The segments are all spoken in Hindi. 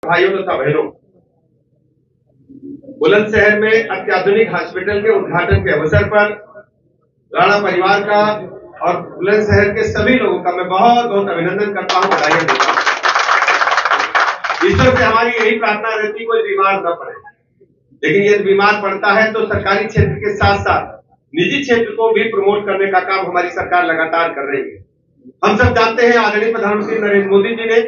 भाइयों तथा बहनों, बुलंदशहर में अत्याधुनिक हॉस्पिटल के उद्घाटन के अवसर पर राणा परिवार का और बुलंदशहर के सभी लोगों का मैं बहुत बहुत अभिनंदन करता हूं, बधाई देता हूं। ईश्वर से हमारी यही प्रार्थना रहती, कोई बीमार न पड़े। लेकिन यदि बीमार पड़ता है तो सरकारी क्षेत्र के साथ साथ निजी क्षेत्र को भी प्रमोट करने का काम हमारी सरकार लगातार कर रही है। हम सब जानते हैं, आदरणीय प्रधानमंत्री नरेंद्र मोदी जी ने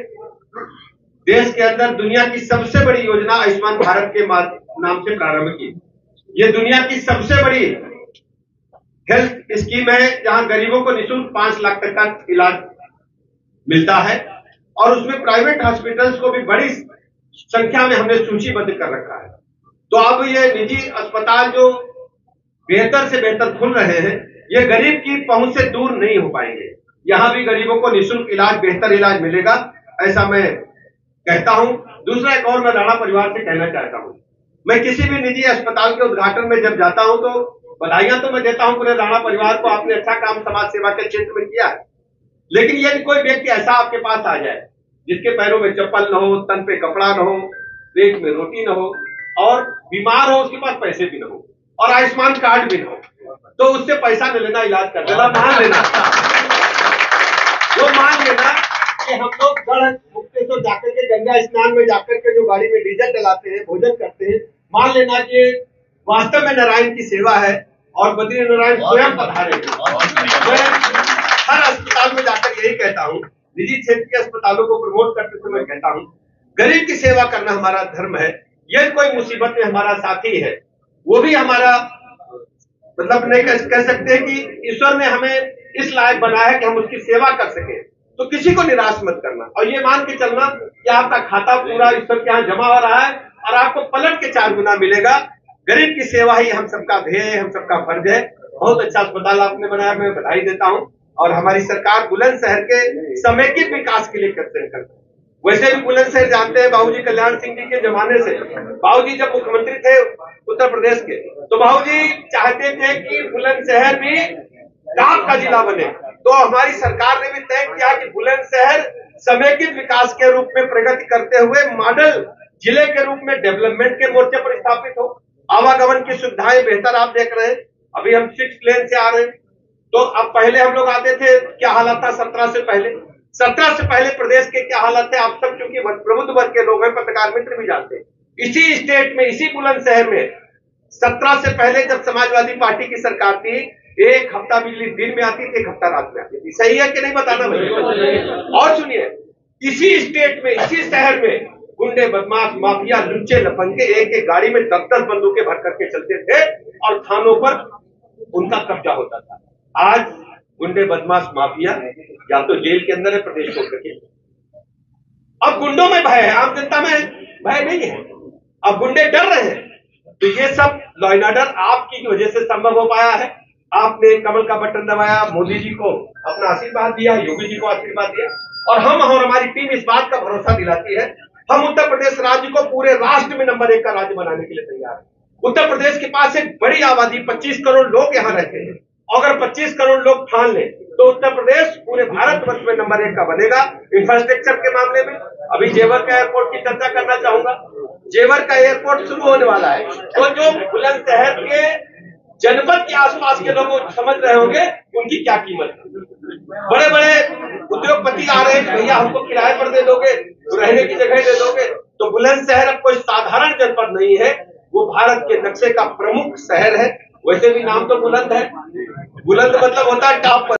देश के अंदर दुनिया की सबसे बड़ी योजना आयुष्मान भारत के नाम से प्रारंभ की। ये दुनिया की सबसे बड़ी हेल्थ स्कीम है, जहां गरीबों को निःशुल्क 5 लाख तक का इलाज मिलता है और उसमें प्राइवेट हॉस्पिटल्स को भी बड़ी संख्या में हमने सूचीबद्ध कर रखा है। तो अब ये निजी अस्पताल जो बेहतर से बेहतर खुल रहे हैं, ये गरीब की पहुंच से दूर नहीं हो पाएंगे। यहां भी गरीबों को निःशुल्क इलाज, बेहतर इलाज मिलेगा, ऐसा मैं कहता हूं। दूसरा एक और मैं राणा परिवार से कहना चाहता हूं, मैं किसी भी निजी अस्पताल के उद्घाटन में जब जाता हूं तो बधाइयां तो मैं देता हूं पूरे राणा परिवार को, आपने अच्छा काम समाज सेवा के क्षेत्र में किया है। लेकिन यदि कोई व्यक्ति ऐसा आपके पास आ जाए जिसके पैरों में चप्पल न हो, तन पे कपड़ा न हो, पेट में रोटी न हो और बीमार हो, उसके पास पैसे भी न हो और आयुष्मान कार्ड भी न हो, तो उससे पैसा न लेना, इलाज कर देना, मान लेना, वो मान लेना कि हम लोग गढ़ मुक्तेश्वर जाकर के, गंगा स्नान में जाकर के जो गाड़ी में डीजल चलाते हैं, भोजन करते हैं, मान लेना कि वास्तव में नारायण की सेवा है और बद्री नारायण स्वयं पधारे। मैं हर अस्पताल में जाकर यही कहता हूं, निजी क्षेत्र के अस्पतालों को प्रमोट करते समय कहता हूं, गरीब की सेवा करना हमारा धर्म है। यदि कोई मुसीबत में हमारा साथी है, वो भी हमारा मतलब नहीं कह सकते कि ईश्वर ने हमें इस लायक बनाया है कि हम उसकी सेवा कर सके, तो किसी को निराश मत करना और ये मान के चलना कि आपका खाता पूरा ईश्वर के यहाँ जमा हो रहा है और आपको पलट के 4 गुना मिलेगा। गरीब की सेवा ही हम सबका ध्येय, हम सबका फर्ज है। बहुत अच्छा अस्पताल आपने बनाया, मैं बधाई देता हूँ। और हमारी सरकार बुलंदशहर के समेकित विकास के लिए करते हैं। वैसे भी बुलंदशहर जानते हैं, बाबूजी कल्याण सिंह जी के जमाने से, बाबूजी जब मुख्यमंत्री थे उत्तर प्रदेश के, तो बाबूजी चाहते थे कि बुलंदशहर भी टॉप का जिला बने। तो हमारी सरकार ने भी तय किया कि बुलंदशहर समेकित विकास के रूप में प्रगति करते हुए मॉडल जिले के रूप में डेवलपमेंट के मोर्चे पर स्थापित हो। आवागमन की सुविधाएं बेहतर आप देख रहे हैं, अभी हम 6 लेन से आ रहे हैं। तो अब पहले हम लोग आते थे, क्या हालत था 17 से पहले? 17 से पहले प्रदेश के क्या हालत थे? आप सब चूंकि प्रबुद्ध वर्ग के लोग हैं, पत्रकार मित्र भी जानते हैं। इसी स्टेट में, इसी बुलंदशहर में 17 से पहले जब समाजवादी पार्टी की सरकार थी, 1 हफ्ता बिजली दिन में आती थी, 1 हफ्ता रात में आती थी। सही है कि नहीं बताना मुझे? और सुनिए, इसी स्टेट में, इसी शहर में गुंडे, बदमाश, माफिया, लुच्चे, लफंगे एक गाड़ी में 10-10 बंदूकें भर करके चलते थे और थानों पर उनका कब्जा होता था। आज गुंडे, बदमाश, माफिया या तो जेल के अंदर है, प्रदेश छोड़ करके। अब गुंडों में भय है, आम जनता में भय नहीं है। अब गुंडे डर रहे हैं। तो ये सब लॉ एंड ऑर्डर आपकी वजह से संभव हो पाया है। आपने कमल का बटन दबाया, मोदी जी को अपना आशीर्वाद दिया, योगी जी को आशीर्वाद दिया और हम और हमारी टीम इस बात का भरोसा दिलाती है, हम उत्तर प्रदेश राज्य को पूरे राष्ट्र में नंबर 1 का राज्य बनाने के लिए तैयार है। उत्तर प्रदेश के पास एक बड़ी आबादी, 25 करोड़ लोग यहाँ रहते हैं। अगर 25 करोड़ लोग ठान लें तो उत्तर प्रदेश पूरे भारतवर्ष में नंबर 1 का बनेगा। इंफ्रास्ट्रक्चर के मामले में अभी जेवर का एयरपोर्ट की चर्चा करना चाहूंगा। जेवर का एयरपोर्ट शुरू होने वाला है, तो जो बुलंदशहर के जनपद के आसपास के लोग समझ रहे होंगे उनकी क्या कीमत है। बड़े बड़े उद्योगपति आ रहे हैं, भैया हमको किराए पर दे दोगे, रहने की जगह दे दोगे। तो बुलंदशहर अब कोई साधारण जनपद नहीं है, वो भारत के नक्शे का प्रमुख शहर है। वैसे भी नाम तो बुलंद है, बुलंद मतलब होता है टॉप पर।